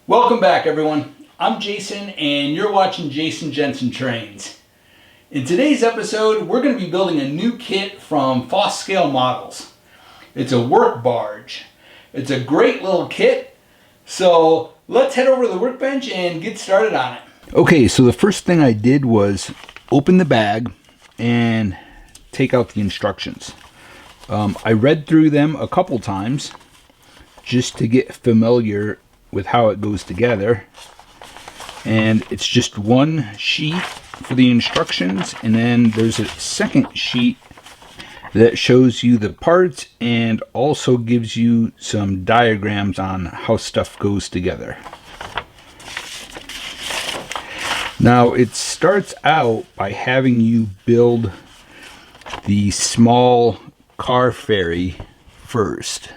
Welcome back, everyone. I'm Jason and you're watching Jason Jensen Trains. In today's episode, we're going to be building a new kit from Fos Scale Models. It's a work barge. It's a great little kit, so let's head over to the workbench and get started on it. Okay, so the first thing I did was open the bag and take out the instructions. I read through them a couple times just to get familiar with how it goes together, and it's just one sheet for the instructions, and then there's a second sheet that shows you the parts and also gives you some diagrams on how stuff goes together. Now it starts out by having you build the small car ferry first.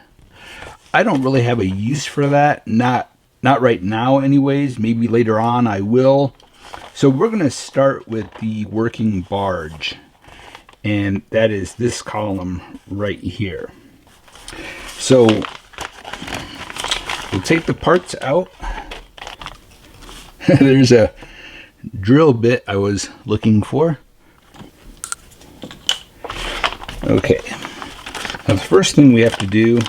I don't really have a use for that, not right now anyways. Maybe later on I will. So we're going to start with the working barge, and that is this column right here. So we'll take the parts out. There's a drill bit I was looking for. Okay, now the first thing we have to do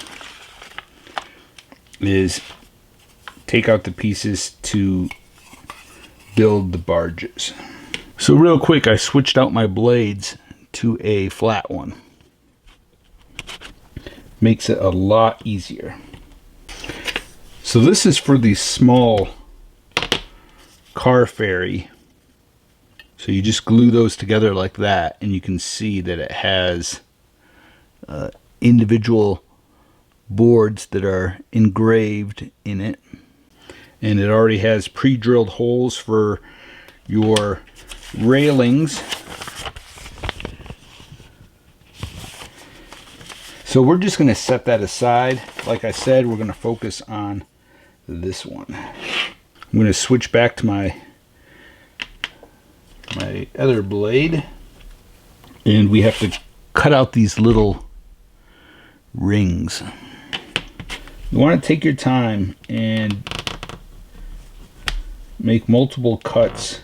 is take out the pieces to build the barges. So real quick, I switched out my blades to a flat one. Makes it a lot easier. So this is for the small car ferry. So you just glue those together like that, and you can see that it has individual boards that are engraved in it, and it already has pre-drilled holes for your railings. So we're just going to set that aside. Like I said, we're going to focus on this one. I'm going to switch back to my other blade, and we have to cut out these little rings. You want to take your time and make multiple cuts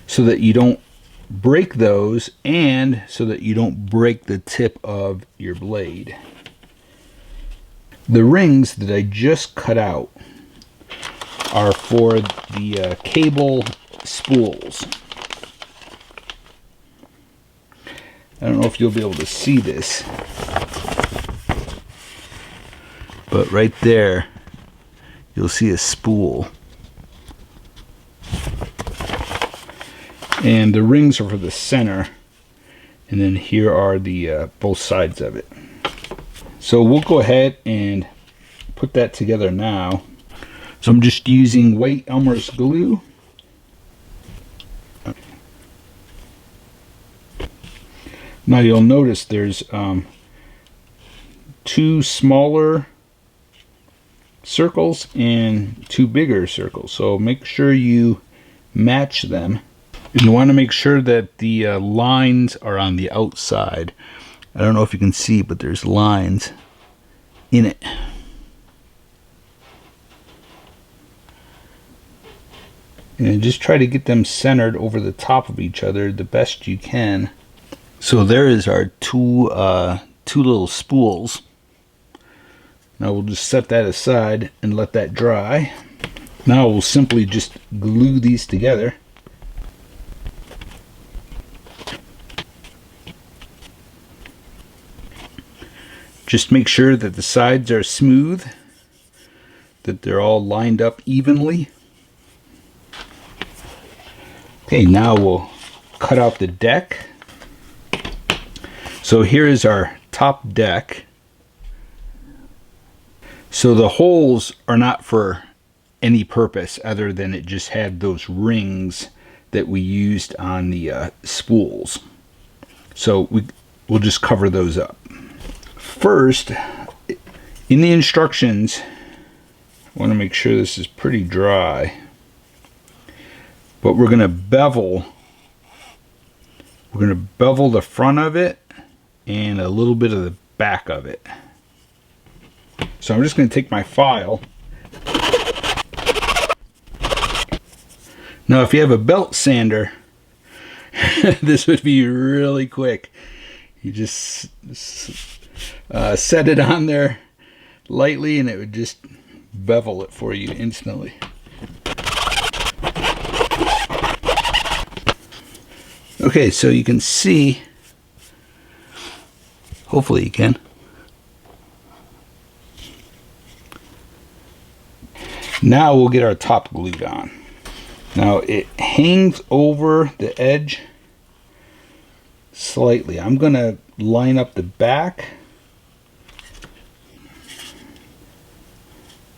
so that you don't break those, and so that you don't break the tip of your blade. The rings that I just cut out are for the cable spools. I don't know if you'll be able to see this, but right there you'll see a spool, and the rings are for the center, and then here are the both sides of it. So we'll go ahead and put that together now. So I'm just using white Elmer's glue. Now you'll notice there's two smaller circles and two bigger circles, so make sure you match them. And you want to make sure that the lines are on the outside. I don't know if you can see, but there's lines in it. And just try to get them centered over the top of each other the best you can. So there is our two little spools. Now we'll just set that aside and let that dry. Now we'll simply just glue these together. Just make sure that the sides are smooth, that they're all lined up evenly. Okay, now we'll cut out the deck. So here is our top deck. So the holes are not for any purpose other than it just had those rings that we used on the spools. So we'll just cover those up. First, in the instructions, I want to make sure this is pretty dry, but we're going to bevel. We're going to bevel the front of it and a little bit of the back of it. So I'm just going to take my file. Now if you have a belt sander, this would be really quick. You just set it on there lightly and it would just bevel it for you instantly. Okay, so you can see, hopefully you can. Now we'll get our top glued on. Now it hangs over the edge slightly. I'm going to line up the back,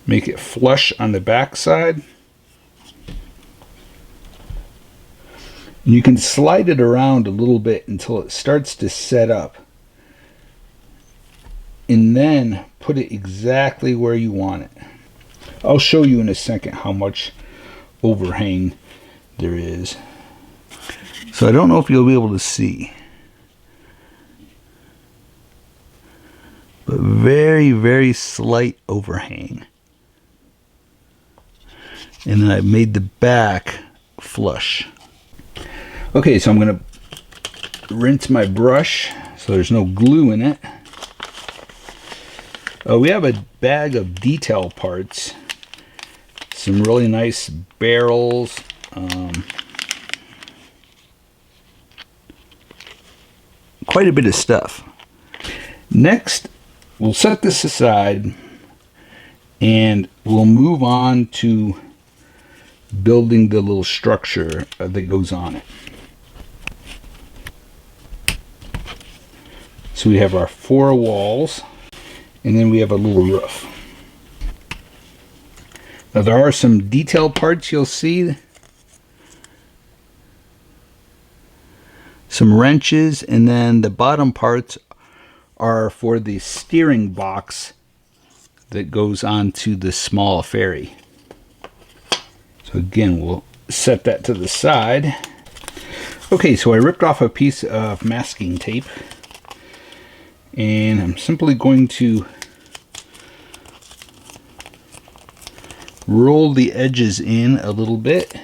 make it flush on the back side. You can slide it around a little bit until it starts to set up, and then put it exactly where you want it. I'll show you in a second how much overhang there is. So I don't know if you'll be able to see, but very, very slight overhang. And then I made the back flush. Okay, so I'm going to rinse my brush so there's no glue in it. We have a bag of detail parts, some really nice barrels, quite a bit of stuff. Next, we'll set this aside and we'll move on to building the little structure that goes on it. So we have our 4 walls, and then we have a little roof. Now there are some detail parts you'll see. Some wrenches, and then the bottom parts are for the steering box that goes onto the small ferry. So again, we'll set that to the side. Okay, so I ripped off a piece of masking tape, and I'm simply going to roll the edges in a little bit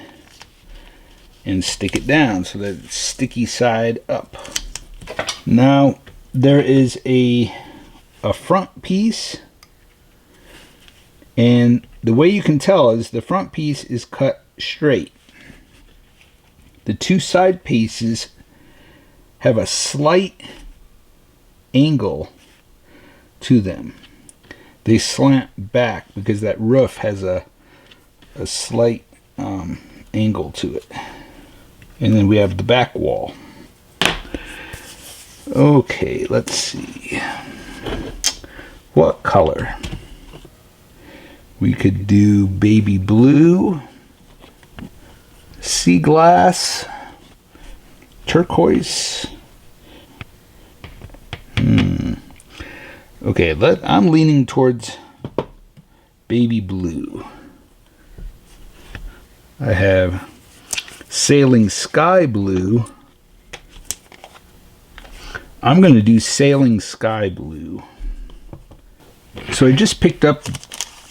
and stick it down so that it's sticky side up. Now there is a front piece, and the way you can tell is the front piece is cut straight. The 2 side pieces have a slight angle to them. They slant back because that roof has a slight angle to it. And then we have the back wall. Okay, let's see. What color? We could do baby blue, sea glass, turquoise. Okay, I'm leaning towards baby blue. I have sailing sky blue. I'm going to do sailing sky blue. So I just picked up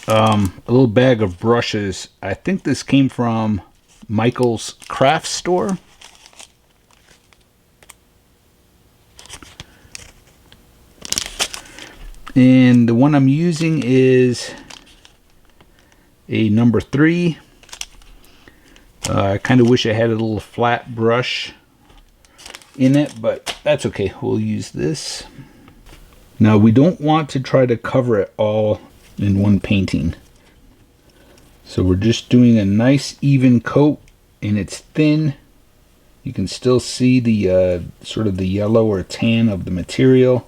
a little bag of brushes. I think this came from Michael's craft store. And the one I'm using is a number 3. I kind of wish I had a little flat brush in it, but that's okay. We'll use this. Now we don't want to try to cover it all in one painting. So we're just doing a nice even coat, and it's thin. You can still see the sort of the yellow or tan of the material.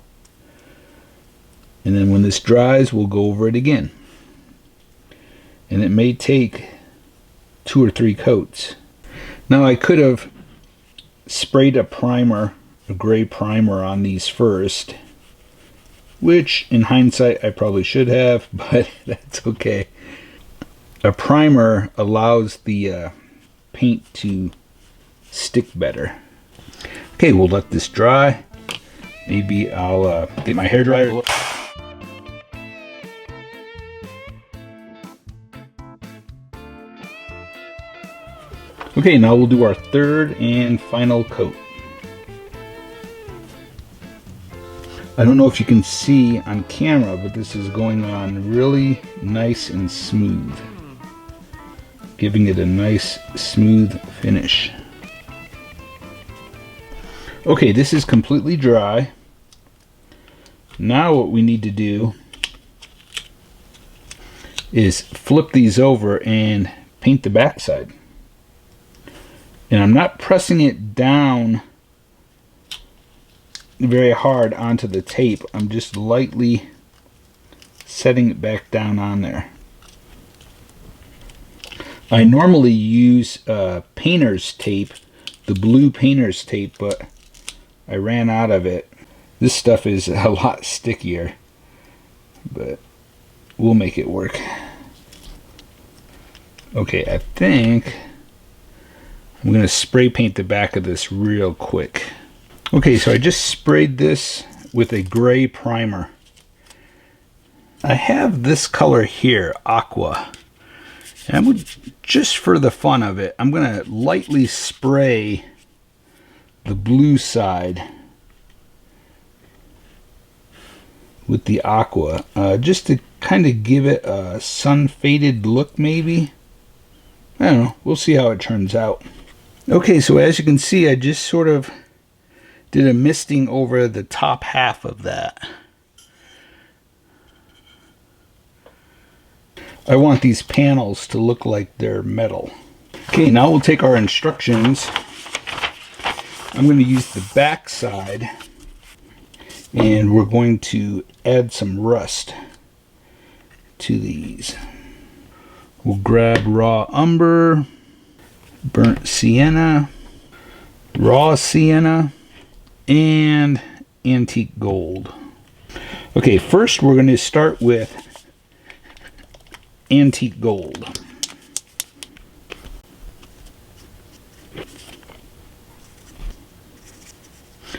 And then when this dries, we'll go over it again. And it may take 2 or 3 coats. Now I could have sprayed a primer, a gray primer on these first, which in hindsight I probably should have, but that's okay. A primer allows the paint to stick better. Okay, we'll let this dry. Maybe I'll get my hairdryer. Okay, now we'll do our third and final coat. I don't know if you can see on camera, but this is going on really nice and smooth, giving it a nice smooth finish. Okay, this is completely dry. Now what we need to do is flip these over and paint the backside. And I'm not pressing it down very hard onto the tape. I'm just lightly setting it back down on there. I normally use painter's tape, the blue painter's tape, but I ran out of it. This stuff is a lot stickier, but we'll make it work. Okay, I think I'm going to spray paint the back of this real quick. Okay, so I just sprayed this with a gray primer. I have this color here, aqua. And just for the fun of it, I'm going to lightly spray the blue side with the aqua, just to kind of give it a sun-faded look maybe. I don't know, we'll see how it turns out. Okay, so as you can see, I just sort of did a misting over the top half of that. I want these panels to look like they're metal. Okay, now we'll take our instructions. I'm going to use the back side, and we're going to add some rust to these. We'll grab raw umber, burnt sienna, raw sienna, and antique gold. Okay, first we're going to start with antique gold.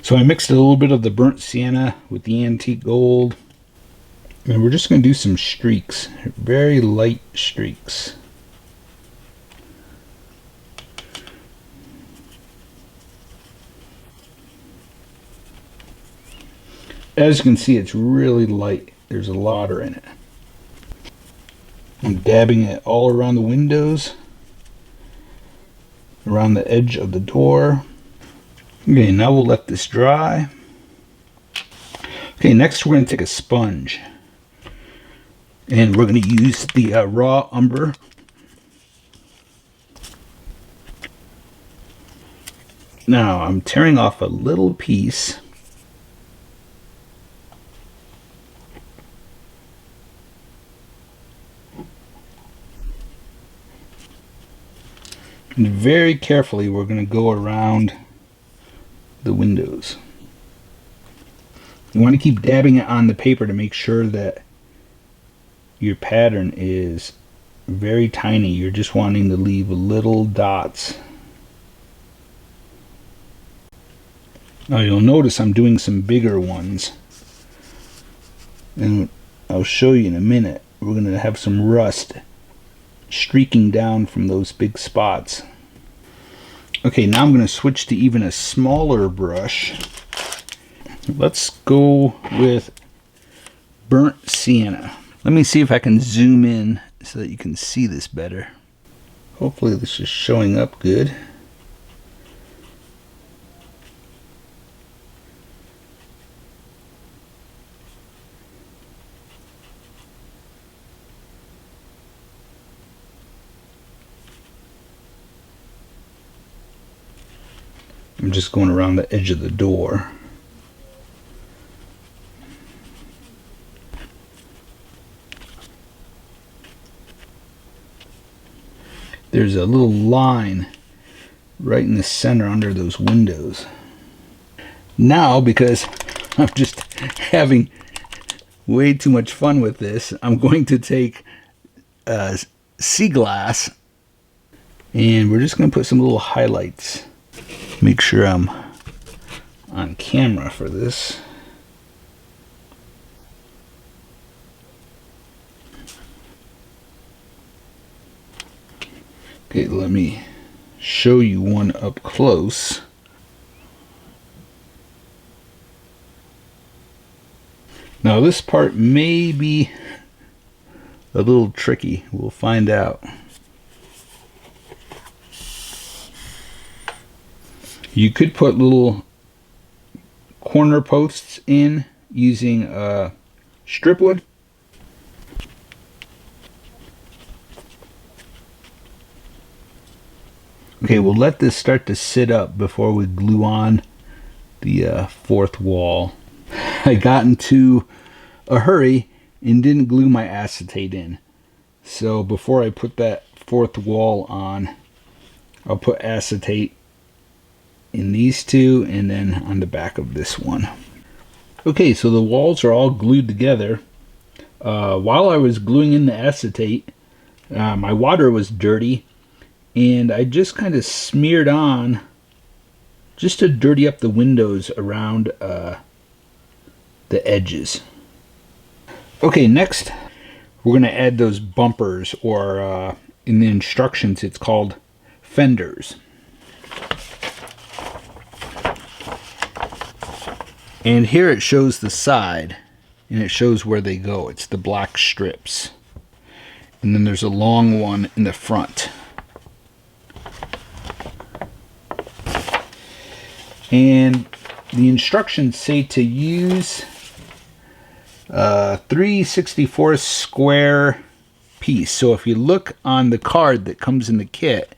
So I mixed a little bit of the burnt sienna with the antique gold, and we're just going to do some streaks, very light streaks. As you can see, it's really light. There's a lot in it. I'm dabbing it all around the windows, around the edge of the door. Okay, now we'll let this dry. Okay, next we're going to take a sponge, and we're going to use the raw umber. Now I'm tearing off a little piece. And very carefully we're going to go around the windows. You want to keep dabbing it on the paper to make sure that your pattern is very tiny. You're just wanting to leave little dots. Now you'll notice I'm doing some bigger ones, and I'll show you in a minute. We're going to have some rust streaking down from those big spots. Okay, now I'm going to switch to even a smaller brush. Let's go with burnt sienna. Let me see if I can zoom in so that you can see this better. Hopefully this is showing up good. I'm just going around the edge of the door. There's a little line right in the center under those windows. Now, because I'm just having way too much fun with this, I'm going to take sea glass, and we're just going to put some little highlights. Make sure I'm on camera for this. Okay, let me show you one up close. Now this part may be a little tricky. We'll find out. You could put little corner posts in using strip wood. Okay, we'll let this start to sit up before we glue on the fourth wall. I got into a hurry and didn't glue my acetate in. So before I put that fourth wall on, I'll put acetate in these two and then on the back of this one. Okay, so the walls are all glued together. While I was gluing in the acetate, my water was dirty, and I just kind of smeared on just to dirty up the windows around the edges. Okay, next we're going to add those bumpers, or in the instructions it's called fenders. And here it shows the side, and it shows where they go. It's the black strips. And then there's a long one in the front. And the instructions say to use a 3/64 square piece. So if you look on the card that comes in the kit,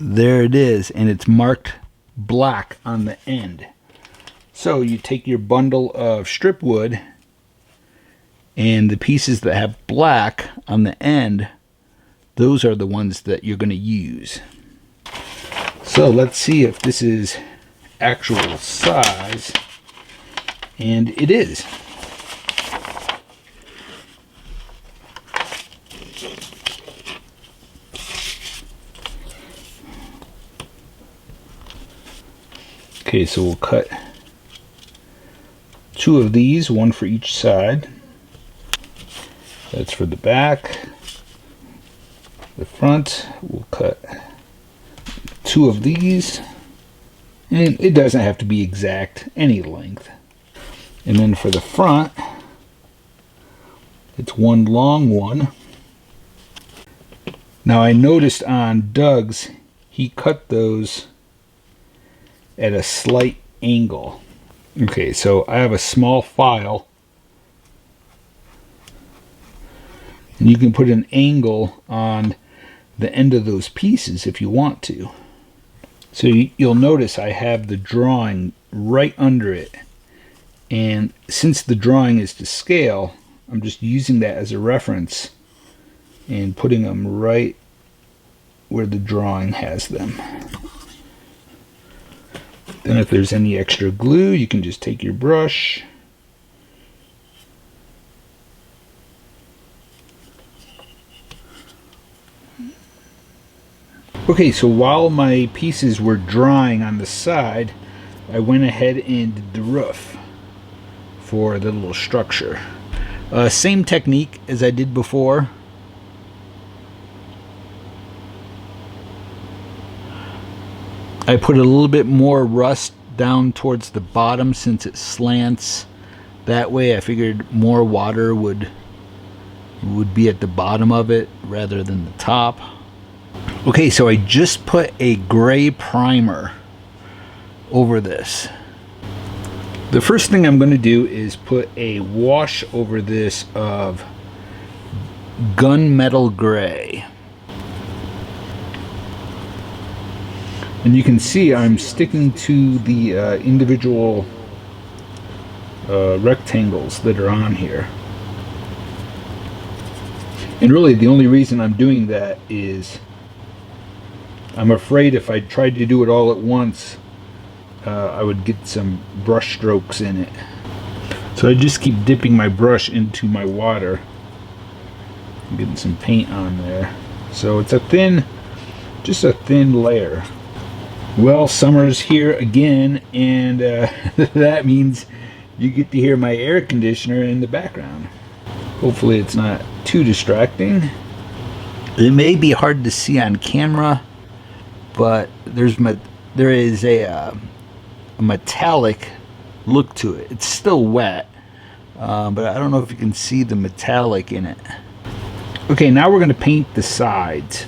there it is, and it's marked black on the end. So you take your bundle of strip wood, and the pieces that have black on the end, those are the ones that you're going to use. So let's see if this is actual size, and it is. Okay, so we'll cut two of these, one for each side. That's for the back. The front, we'll cut two of these, and it doesn't have to be exact, any length. And then for the front, it's one long one. Now I noticed on Doug's, he cut those at a slight angle. Okay, so I have a small file, and you can put an angle on the end of those pieces if you want to. So you'll notice I have the drawing right under it, and since the drawing is to scale, I'm just using that as a reference and putting them right where the drawing has them. Then if there's any extra glue, you can just take your brush Okay, so while my pieces were drying on the side, I went ahead and did the roof for the little structure. Same technique as I did before. I put a little bit more rust down towards the bottom since it slants that way. I figured more water would be at the bottom of it rather than the top. Okay, so I just put a gray primer over this. The first thing I'm going to do is put a wash over this of gunmetal gray. And you can see I'm sticking to the individual rectangles that are on here. And really the only reason I'm doing that is I'm afraid if I tried to do it all at once, I would get some brush strokes in it. So I just keep dipping my brush into my water. I'm getting some paint on there. So it's a thin, just a thin layer. Well, summer's here again, and that means you get to hear my air conditioner in the background. Hopefully it's not too distracting. It may be hard to see on camera, but there is a metallic look to it. It's still wet, but I don't know if you can see the metallic in it. Okay, now we're going to paint the sides.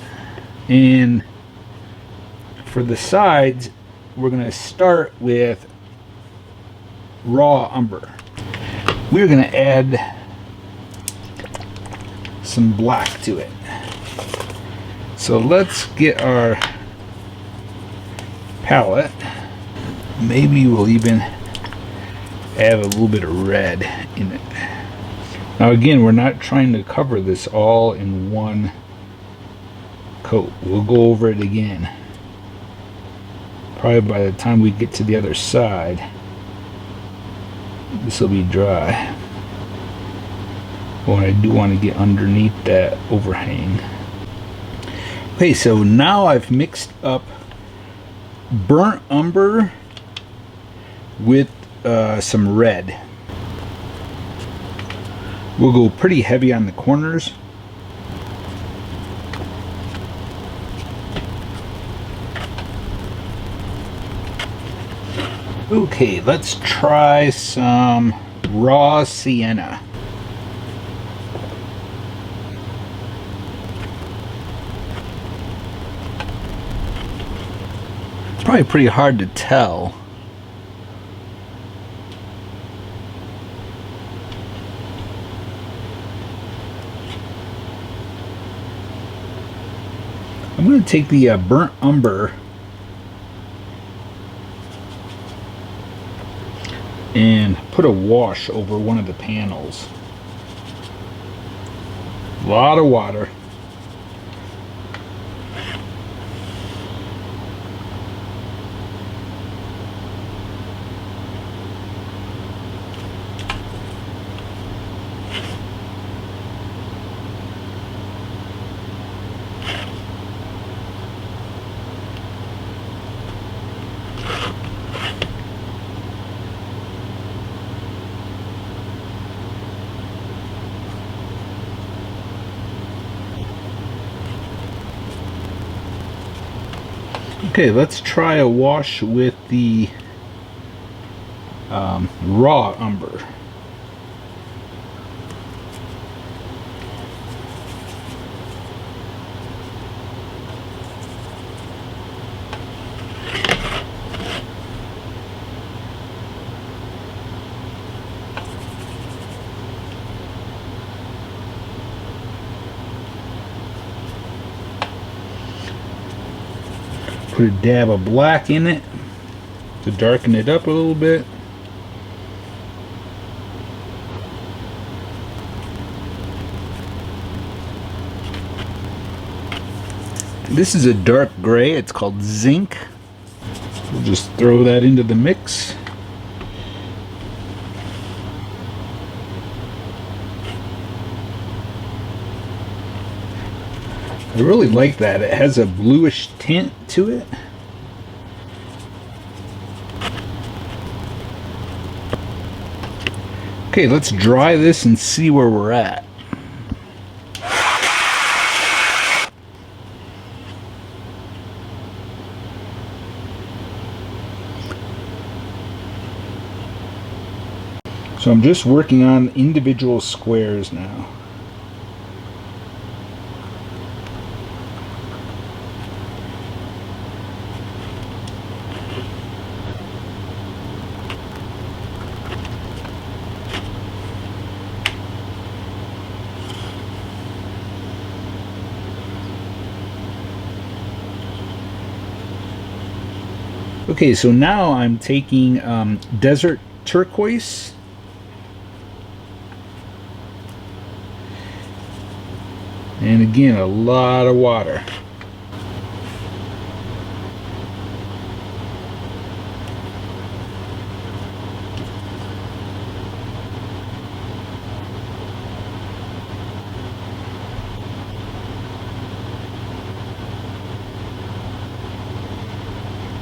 And for the sides, we're going to start with raw umber. We're going to add some black to it. So let's get our palette. Maybe we'll even add a little bit of red in it. Now again, we're not trying to cover this all in one coat. We'll go over it again. Probably by the time we get to the other side, this will be dry. But I do want to get underneath that overhang. Okay, so now I've mixed up burnt umber with some red. We'll go pretty heavy on the corners. Okay, let's try some raw sienna. It's probably pretty hard to tell. I'm going to take the burnt umber and put a wash over one of the panels. A lot of water. Okay, let's try a wash with the raw umber. Put a dab of black in it to darken it up a little bit. This is a dark gray. It's called zinc. We'll just throw that into the mix. I really like that. It has a bluish tint to it. Okay, let's dry this and see where we're at. So I'm just working on individual squares now. Okay, so now I'm taking desert turquoise and again a lot of water.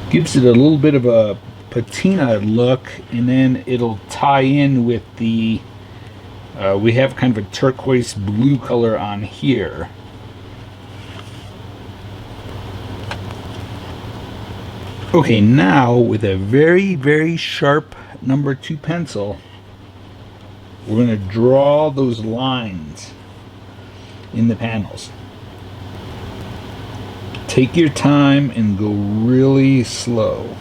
Gives it a little bit of a patina look, and then it'll tie in with the we have kind of a turquoise blue color on here. Okay, now with a very, very sharp number 2 pencil, we're going to draw those lines in the panels. Take your time and go really slow.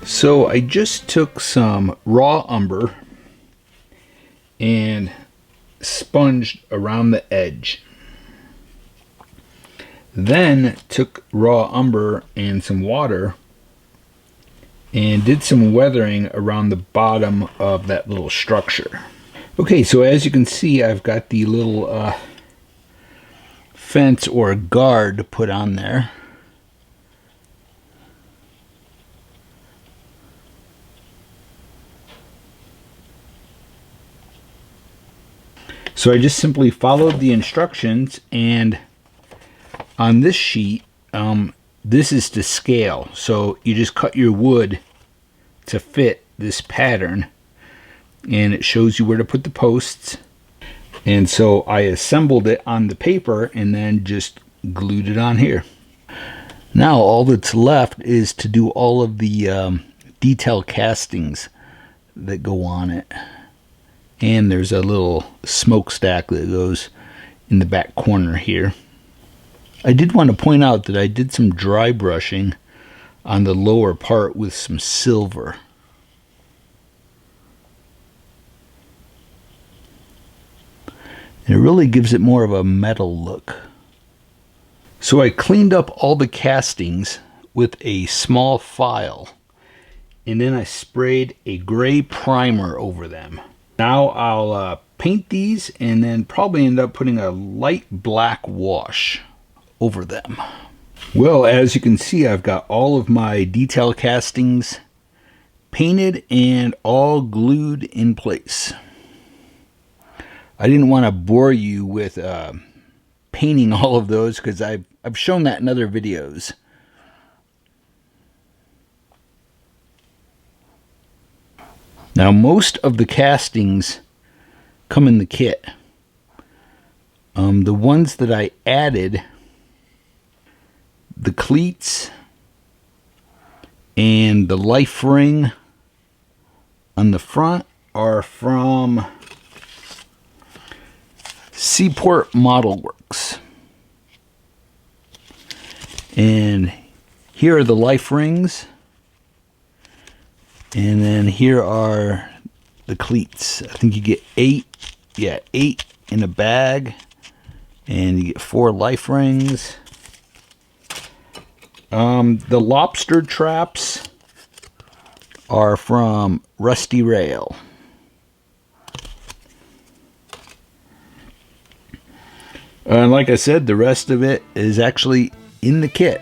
So I just took some raw umber and sponged around the edge. Then took raw umber and some water and did some weathering around the bottom of that little structure. Okay, so as you can see, I've got the little fence or guard put on there. So I just simply followed the instructions, and on this sheet, this is to scale. So you just cut your wood to fit this pattern, and it shows you where to put the posts. And so I assembled it on the paper and then just glued it on here. Now all that's left is to do all of the detail castings that go on it. And there's a little smokestack that goes in the back corner here. I did want to point out that I did some dry brushing on the lower part with some silver. And it really gives it more of a metal look. So I cleaned up all the castings with a small file, and then I sprayed a gray primer over them. Now I'll paint these and then probably end up putting a light black wash over them. Well, as you can see, I've got all of my detail castings painted and all glued in place. I didn't want to bore you with painting all of those because I've shown that in other videos. Now most of the castings come in the kit. The ones that I added, the cleats and the life ring on the front, are from Seaport Model Works. And here are the life rings. And then here are the cleats. I think you get 8 in a bag. And you get 4 life rings. The lobster traps are from Rusty Rail. And like I said, the rest of it is actually in the kit.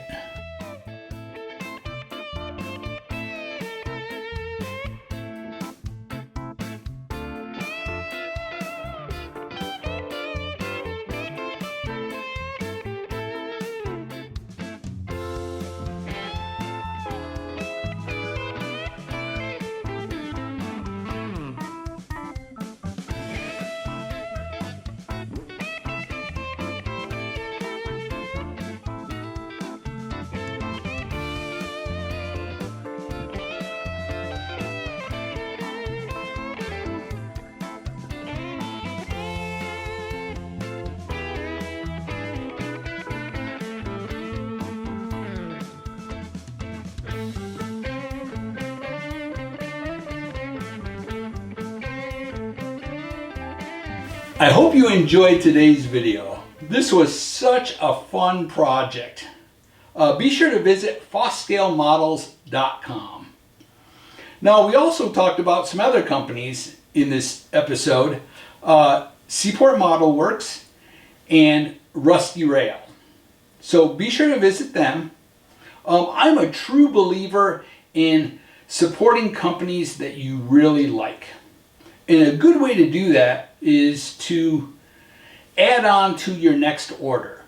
I hope you enjoyed today's video. This was such a fun project. Be sure to visit fosscalemodels.com. Now, we also talked about some other companies in this episode, Seaport Model Works and Rusty Rail. So be sure to visit them. I'm a true believer in supporting companies that you really like. And a good way to do that is to add on to your next order.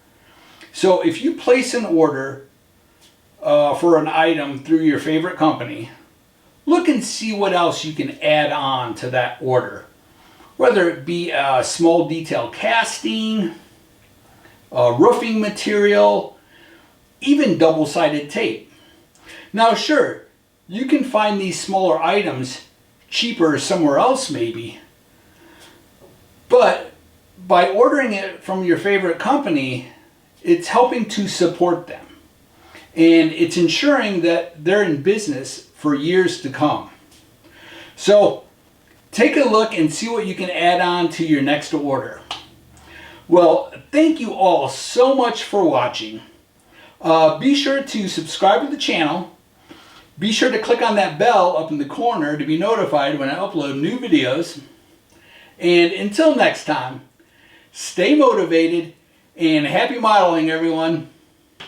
So if you place an order for an item through your favorite company, look and see what else you can add on to that order. Whether it be a small detail casting, roofing material, even double-sided tape. Now sure, you can find these smaller items cheaper somewhere else maybe, but by ordering it from your favorite company, it's helping to support them. And it's ensuring that they're in business for years to come. So take a look and see what you can add on to your next order. Well, thank you all so much for watching. Be sure to subscribe to the channel. Be sure to click on that bell up in the corner to be notified when I upload new videos. And until next time, stay motivated and happy modeling, everyone.